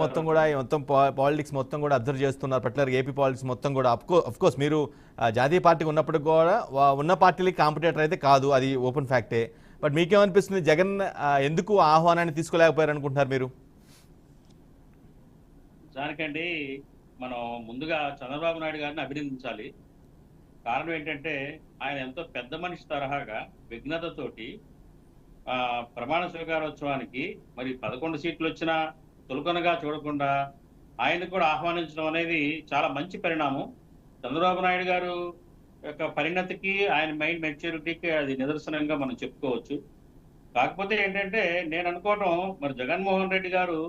మొత్తం కూడా ఈ మొత్తం పాలిటిక్స్ మొత్తం కూడా అబ్జర్వ్ చేస్తున్నారు. పర్టికులర్ ఏపీ పాలిటిక్స్ మొత్తం కూడా అఫ్ కోర్స్ మీరు జాతీయ పార్టీకి ఉన్నప్పుడు కూడా ఉన్న పార్టీలకి కాంపిటేటర్ అయితే కాదు, అది ఓపెన్ ఫ్యాక్టే. బట్ మీకేమనిపిస్తుంది, జగన్ ఎందుకు ఆహ్వానాన్ని తీసుకోలేకపోయారు అనుకుంటున్నారు మీరు? దానికండి మనం ముందుగా చంద్రబాబు నాయుడు గారిని అభినందించాలి. కారణం ఏంటంటే ఆయన ఎంతో పెద్ద మనిషి తరహాగా విఘ్నతతోటి ప్రమాణ స్వీకారోత్సవానికి మరి 11 సీట్లు వచ్చినా తులకనగా చూడకుండా ఆయన కూడా ఆహ్వానించడం అనేది చాలా మంచి పరిణామం. చంద్రబాబు నాయుడు గారు యొక్క పరిణతికి, ఆయన మైండ్ మెచ్యూరిటీకి అది నిదర్శనంగా మనం చెప్పుకోవచ్చు. కాకపోతే ఏంటంటే నేను అనుకోవటం, మరి జగన్మోహన్ రెడ్డి గారు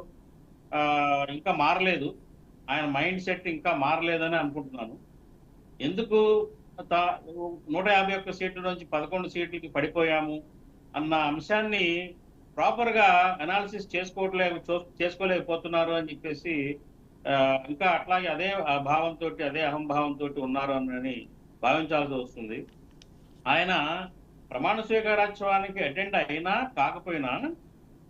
ఇంకా మారలేదు, ఆయన మైండ్ సెట్ ఇంకా మారలేదని అనుకుంటున్నాను. ఎందుకు 151 సీట్ల నుంచి 11 సీట్లకి పడిపోయాము అన్న అంశాన్ని ప్రాపర్ గా అనాలిసిస్ చేసుకోలేకపోతున్నారు అని చెప్పేసి ఇంకా అట్లాగే అదే భావంతో, అదే అహంభావంతో ఉన్నారు అని భావించాల్సి వస్తుంది. ఆయన ప్రమాణ స్వీకారోత్సవానికి అటెండ్ అయినా కాకపోయినా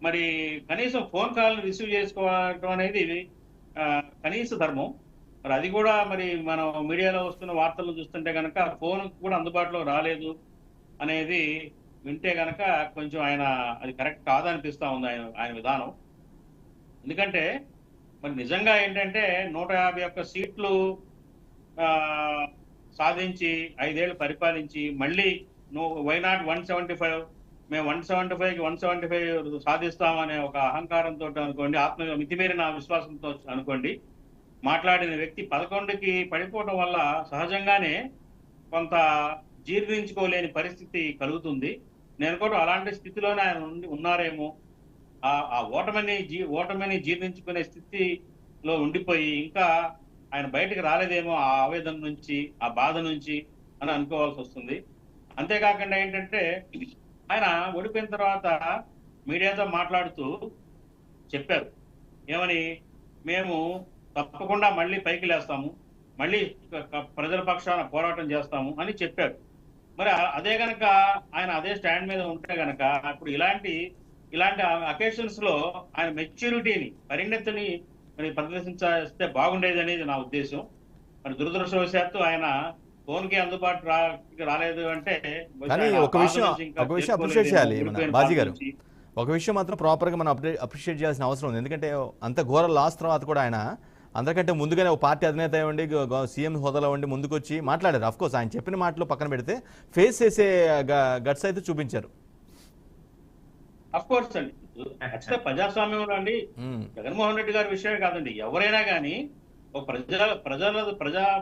మరి కనీసం ఫోన్ కాల్ రిసీవ్ చేసుకోవడం అనేది కనీస ధర్మం. మరి అది కూడా మరి మనం మీడియాలో వస్తున్న వార్తలను చూస్తుంటే కనుక ఫోన్ కూడా అందుబాటులో రాలేదు అనేది వింటే కనుక కొంచెం ఆయన అది కరెక్ట్ కాదనిపిస్తా ఉంది ఆయన విధానం. ఎందుకంటే మరి నిజంగా ఏంటంటే 151 సీట్లు సాధించి 5 ఏళ్ళు పరిపాలించి మళ్ళీ వై నాట్ 175, మేము 175కి 175 సాధిస్తామనే ఒక అహంకారంతో అనుకోండి, మితిమీరిన విశ్వాసంతో అనుకోండి మాట్లాడిన వ్యక్తి 11కి పడిపోవడం వల్ల సహజంగానే కొంత జీర్ణించుకోలేని పరిస్థితి కలుగుతుంది. నేను కూడా అలాంటి స్థితిలోనే ఆయన ఉన్నారేమో, ఆ ఓటమిని జీర్ణించుకునే స్థితిలో ఉండిపోయి ఇంకా ఆయన బయటకు రాలేదేమో ఆ ఆవేదన నుంచి, ఆ బాధ నుంచి అని అనుకోవాల్సి వస్తుంది. అంతేకాకుండా ఏంటంటే ఆయన ఓడిపోయిన తర్వాత మీడియాతో మాట్లాడుతూ చెప్పారు ఏమని, మేము తప్పకుండా మళ్ళీ పైకి లేస్తాము, మళ్ళీ ప్రజల పక్షాన పోరాటం చేస్తాము అని చెప్పారు. మరి అదే గనక ఆయన అదే స్టాండ్ మీద ఉంటే గనక ఇప్పుడు ఇలాంటి అకేషన్స్ లో ఆయన మెచ్యూరిటీని, పరిణతిని మరి ప్రదర్శించేస్తే బాగుండేది అనేది నా ఉద్దేశం. మరి దురదృష్టవశాత్తు ఆయన ఫోన్ కి అందుబాటు రాలేదు అంటే, ఒక విషయం అప్రిషియేట్ చేయాలి బాజీ గారు. ఒక విషయం మాత్రం ప్రాపర్గా మనం అప్రిషియేట్ చేయాల్సిన అవసరం ఉంది. ఎందుకంటే అంత ఘోర లాస్ తర్వాత కూడా ఆయన అందరికంటే ముందుగానే ఒక పార్టీ అధినేత ఉండి సీఎం హోదాలో ఉండి ముందుకొచ్చి మాట్లాడారు. అఫ్కోర్స్ ఆయన చెప్పిన మాటలు పక్కన పెడితే ఫేస్ చేసే గట్స్ అయితే చూపించారు. అఫ్కోర్స్ అండి, ప్రజాస్వామ్యంలో అండి జగన్మోహన్ రెడ్డి గారి విషయమే కాదండి, ఎవరైనా కానీ ఒక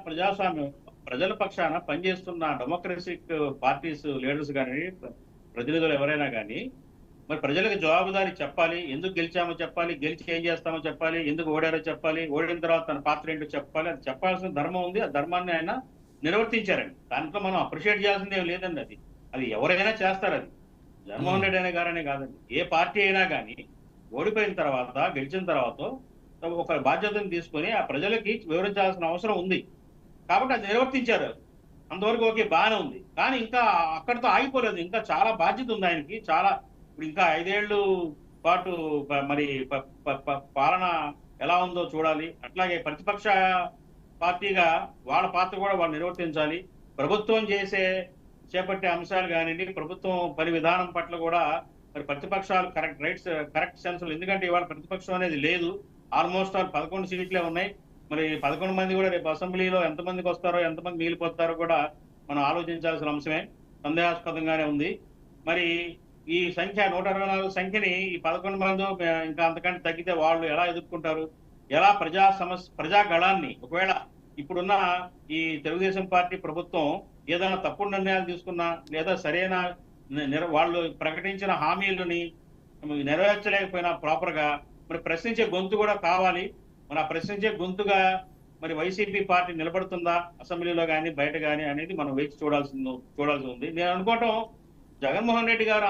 ప్రజాస్వామ్యం ప్రజల పక్షాన పనిచేస్తున్న డెమోక్రటిక్ పార్టీస్ లీడర్స్ కానీ ప్రతినిధులు ఎవరైనా కానీ మరి ప్రజలకు జవాబుదారీ చెప్పాలి. ఎందుకు గెలిచామో చెప్పాలి, గెలిచి ఏం చేస్తామో చెప్పాలి, ఎందుకు ఓడారో చెప్పాలి, ఓడిన తర్వాత తన పాత్ర ఏంటో చెప్పాలి. అది చెప్పాల్సిన ధర్మం ఉంది, ఆ ధర్మాన్ని ఆయన నిర్వర్తించారండి. దాంట్లో మనం అప్రిషియేట్ చేయాల్సింది ఏం లేదండి. అది ఎవరైనా చేస్తారు. అది జగన్మోహన్ రెడ్డి అనే గారనే కాదండి, ఏ పార్టీ అయినా కానీ ఓడిపోయిన తర్వాత గెలిచిన తర్వాత ఒక బాధ్యతను తీసుకొని ఆ ప్రజలకి వివరించాల్సిన అవసరం ఉంది. కాబట్టి అది నిర్వర్తించారు. అంతవరకు ఓకే, బాగానే ఉంది. కానీ ఇంకా అక్కడితో ఆగిపోలేదు, ఇంకా చాలా బాధ్యత ఉంది ఆయనకి. చాలా ఇప్పుడు ఇంకా 5 ఏళ్ళు పాటు మరి పాలన ఎలా ఉందో చూడాలి. అట్లాగే ప్రతిపక్ష పార్టీగా వాళ్ళ పాత్ర కూడా వాళ్ళు నిర్వర్తించాలి. ప్రభుత్వం చేపట్టే అంశాలు కానివ్వండి, ప్రభుత్వం పని విధానం పట్ల కూడా మరి ప్రతిపక్షాలు కరెక్ట్ సెన్స్, ఎందుకంటే ఇవాళ ప్రతిపక్షం అనేది లేదు. ఆల్మోస్ట్ 11 సీట్లే ఉన్నాయి. మరి 11 మంది కూడా రేపు అసెంబ్లీలో ఎంతమందికి వస్తారో, ఎంతమంది మిగిలిపోతారో కూడా మనం ఆలోచించాల్సిన అంశమే, సందేహాస్పదంగానే ఉంది. మరి ఈ సంఖ్య 124 సంఖ్యని ఈ 11 మంది ఇంకా అంతకంటే తగ్గితే వాళ్ళు ఎలా ఎదుర్కొంటారు? ఎలా ప్రజాగళాన్ని, ఒకవేళ ఇప్పుడున్న ఈ తెలుగుదేశం పార్టీ ప్రభుత్వం ఏదైనా తప్పుడు నిర్ణయాలు తీసుకున్నా లేదా సరైన వాళ్ళు ప్రకటించిన హామీలని నెరవేర్చలేకపోయినా ప్రాపర్ గా మరి ప్రశ్నించే గొంతు కూడా కావాలి. మరి ఆ ప్రశ్నించే గొంతుగా మరి వైసీపీ పార్టీ నిలబడుతుందా అసెంబ్లీలో కానీ బయట కానీ అనేది మనం వేచి చూడాల్సి ఉంది. నేను అనుకోవటం జగన్మోహన్ రెడ్డి గారు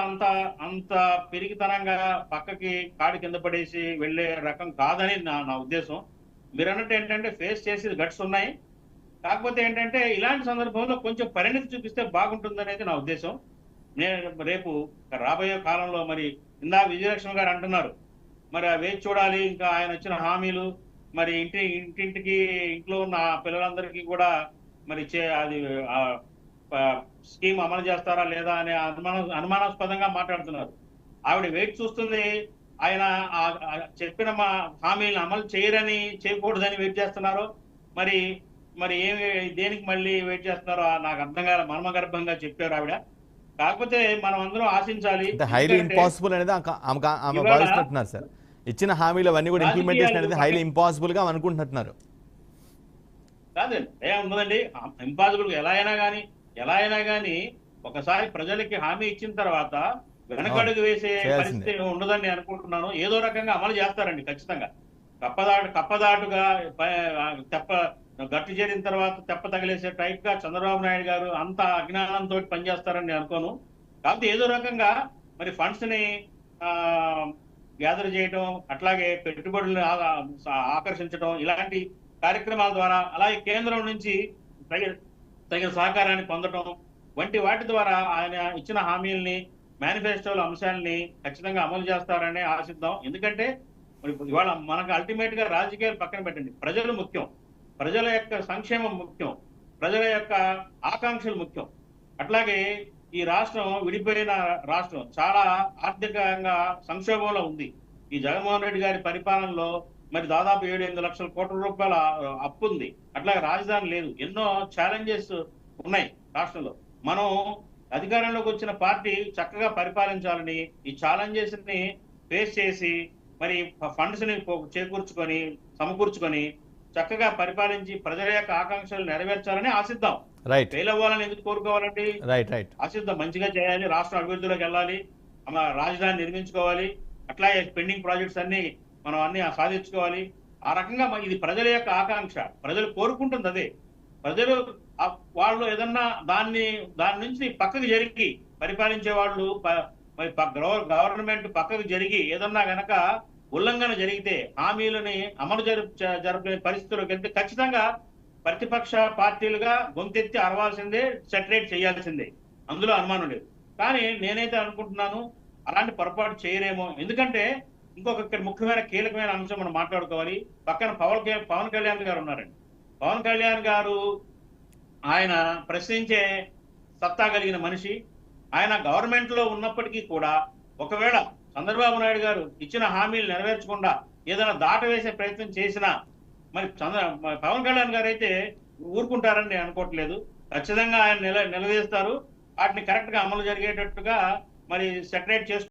అంత పెరిగితనంగా పక్కకి కాడి కింద పడేసి వెళ్లే రకం కాదని నా ఉద్దేశం. మీరు అన్నట్టు ఏంటంటే ఫేస్ చేసి గట్స్ ఉన్నాయి. కాకపోతే ఏంటంటే ఇలాంటి సందర్భంలో కొంచెం పరిణతి చూపిస్తే బాగుంటుంది అనేది నా ఉద్దేశం. నేను రేపు రాబోయే కాలంలో మరి ఇందా విజయలక్ష్మి గారు అంటున్నారు మరి వేచి చూడాలి. ఇంకా ఆయన ఇచ్చిన హామీలు మరి ఇంటింటికి ఇంట్లో ఉన్న పిల్లలందరికీ కూడా మరి అది స్కీమ్ అమలు చేస్తారా లేదా అనే అనుమానాస్పదంగా మాట్లాడుతున్నారు. ఆవిడ వెయిట్ చూస్తుంది. ఆయన చెప్పిన హామీలను అమలు చేయకూడదని వెయిట్ చేస్తున్నారు. మరి మరి దేనికి మళ్ళీ వెయిట్ చేస్తున్నారో నాకు అర్థం కాదు. మర్మగర్భంగా చెప్పారు ఆవిడ. కాకపోతే మనం అందరం ఆశించాలి. హైలీ ఇంపాసిబుల్ అనేది ఆమె భావిస్తున్నారు సార్. ఇచ్చిన హామీలు అవన్నీ కూడా ఇంప్లిమెంటేషన్ అనేది హైలీ ఇంపాసిబుల్ గా అనుకుంటున్నారు. కాదండి, ఏముందండి ఇంపాసిబుల్. ఎలా అయినా కానీ ఒకసారి ప్రజలకి హామీ ఇచ్చిన తర్వాత వెనకడుగు వేసే పరిస్థితి ఉండదని అనుకుంటున్నాను. ఏదో రకంగా అమలు చేస్తారండి ఖచ్చితంగా. కప్పదాటుగా గట్టు చేరిన తర్వాత తెప్ప తగిలేసే టైప్ గా చంద్రబాబు నాయుడు గారు అంత అజ్ఞానంతో పనిచేస్తారని అనుకోను. కాబట్టి ఏదో రకంగా మరి ఫండ్స్ ని గ్యాదర్ చేయడం, అట్లాగే పెట్టుబడులను ఆకర్షించడం, ఇలాంటి కార్యక్రమాల ద్వారా, అలాగే కేంద్రం నుంచి తగిన సహకారాన్ని పొందడం వంటి వాటి ద్వారా ఆయన ఇచ్చిన హామీల్ని, మేనిఫెస్టోల అంశాలని ఖచ్చితంగా అమలు చేస్తారని ఆశిద్దాం. ఎందుకంటే ఇవాళ మనకు అల్టిమేట్ గా రాజకీయాలు పక్కన పెట్టండి, ప్రజలు ముఖ్యం, ప్రజల యొక్క సంక్షేమం ముఖ్యం, ప్రజల యొక్క ఆకాంక్షలు ముఖ్యం. అట్లాగే ఈ రాష్ట్రం విడిపోయిన రాష్ట్రం, చాలా ఆర్థికంగా సంక్షోభంలో ఉంది. ఈ జగన్మోహన్ రెడ్డి గారి పరిపాలనలో మరి దాదాపు 7-8 లక్షల కోట్ల రూపాయల అప్పు ఉంది. అట్లాగే రాజధాని లేదు. ఎన్నో ఛాలెంజెస్ ఉన్నాయి రాష్ట్రంలో. మనం అధికారంలోకి వచ్చిన పార్టీ చక్కగా పరిపాలించాలని, ఈ ఛాలెంజెస్ ని ఫేస్ చేసి మరి ఫండ్స్ ని సమకూర్చుకొని చక్కగా పరిపాలించి ప్రజల యొక్క ఆకాంక్షలు నెరవేర్చాలని ఆశిద్దాం. ఫెయిల్ అవ్వాలని ఎందుకు కోరుకోవాలండి? ఆశిద్దాం, మంచిగా చేయాలి, రాష్ట్రం అభివృద్ధిలోకి వెళ్ళాలి, రాజధాని నిర్మించుకోవాలి, అట్లాగే పెండింగ్ ప్రాజెక్ట్స్ అన్ని మనం సాధించుకోవాలి. ఆ రకంగా ఇది ప్రజల యొక్క ఆకాంక్ష, ప్రజలు కోరుకుంటుంది అదే. ప్రజలు వాళ్ళు ఏదన్నా దాని నుంచి పక్కకు జరిగి పరిపాలించే వాళ్ళు గవర్నమెంట్ పక్కకు జరిగి ఏదన్నా గనక ఉల్లంఘన జరిగితే, హామీలని అమలు జరిపే పరిస్థితుల్లోకి వెళ్తే ఖచ్చితంగా ప్రతిపక్ష పార్టీలుగా గొంతెత్తి అరవాల్సిందే, సెటరేట్ చేయాల్సిందే, అందులో అనుమానం లేదు. కానీ నేనైతే అనుకుంటున్నాను అలాంటి పొరపాటు చేయరేమో. ఎందుకంటే ఇంకొక ముఖ్యమైన కీలకమైన అంశం మనం మాట్లాడుకోవాలి. పక్కన పవన్ కళ్యాణ్ గారు ఉన్నారండి. పవన్ కళ్యాణ్ గారు ఆయన ప్రశ్నించే సత్తా కలిగిన మనిషి. ఆయన గవర్నమెంట్ లో ఉన్నప్పటికీ కూడా ఒకవేళ చంద్రబాబు నాయుడు గారు ఇచ్చిన హామీలు నెరవేర్చకుండా ఏదైనా దాటవేసే ప్రయత్నం చేసినా మరి పవన్ కళ్యాణ్ గారు అయితే ఊరుకుంటారని నేను అనుకోవట్లేదు. ఖచ్చితంగా ఆయన నిలదీస్తారు. వాటిని కరెక్ట్ గా అమలు జరిగేటట్టుగా మరి సెటరేట్ చేస్తూ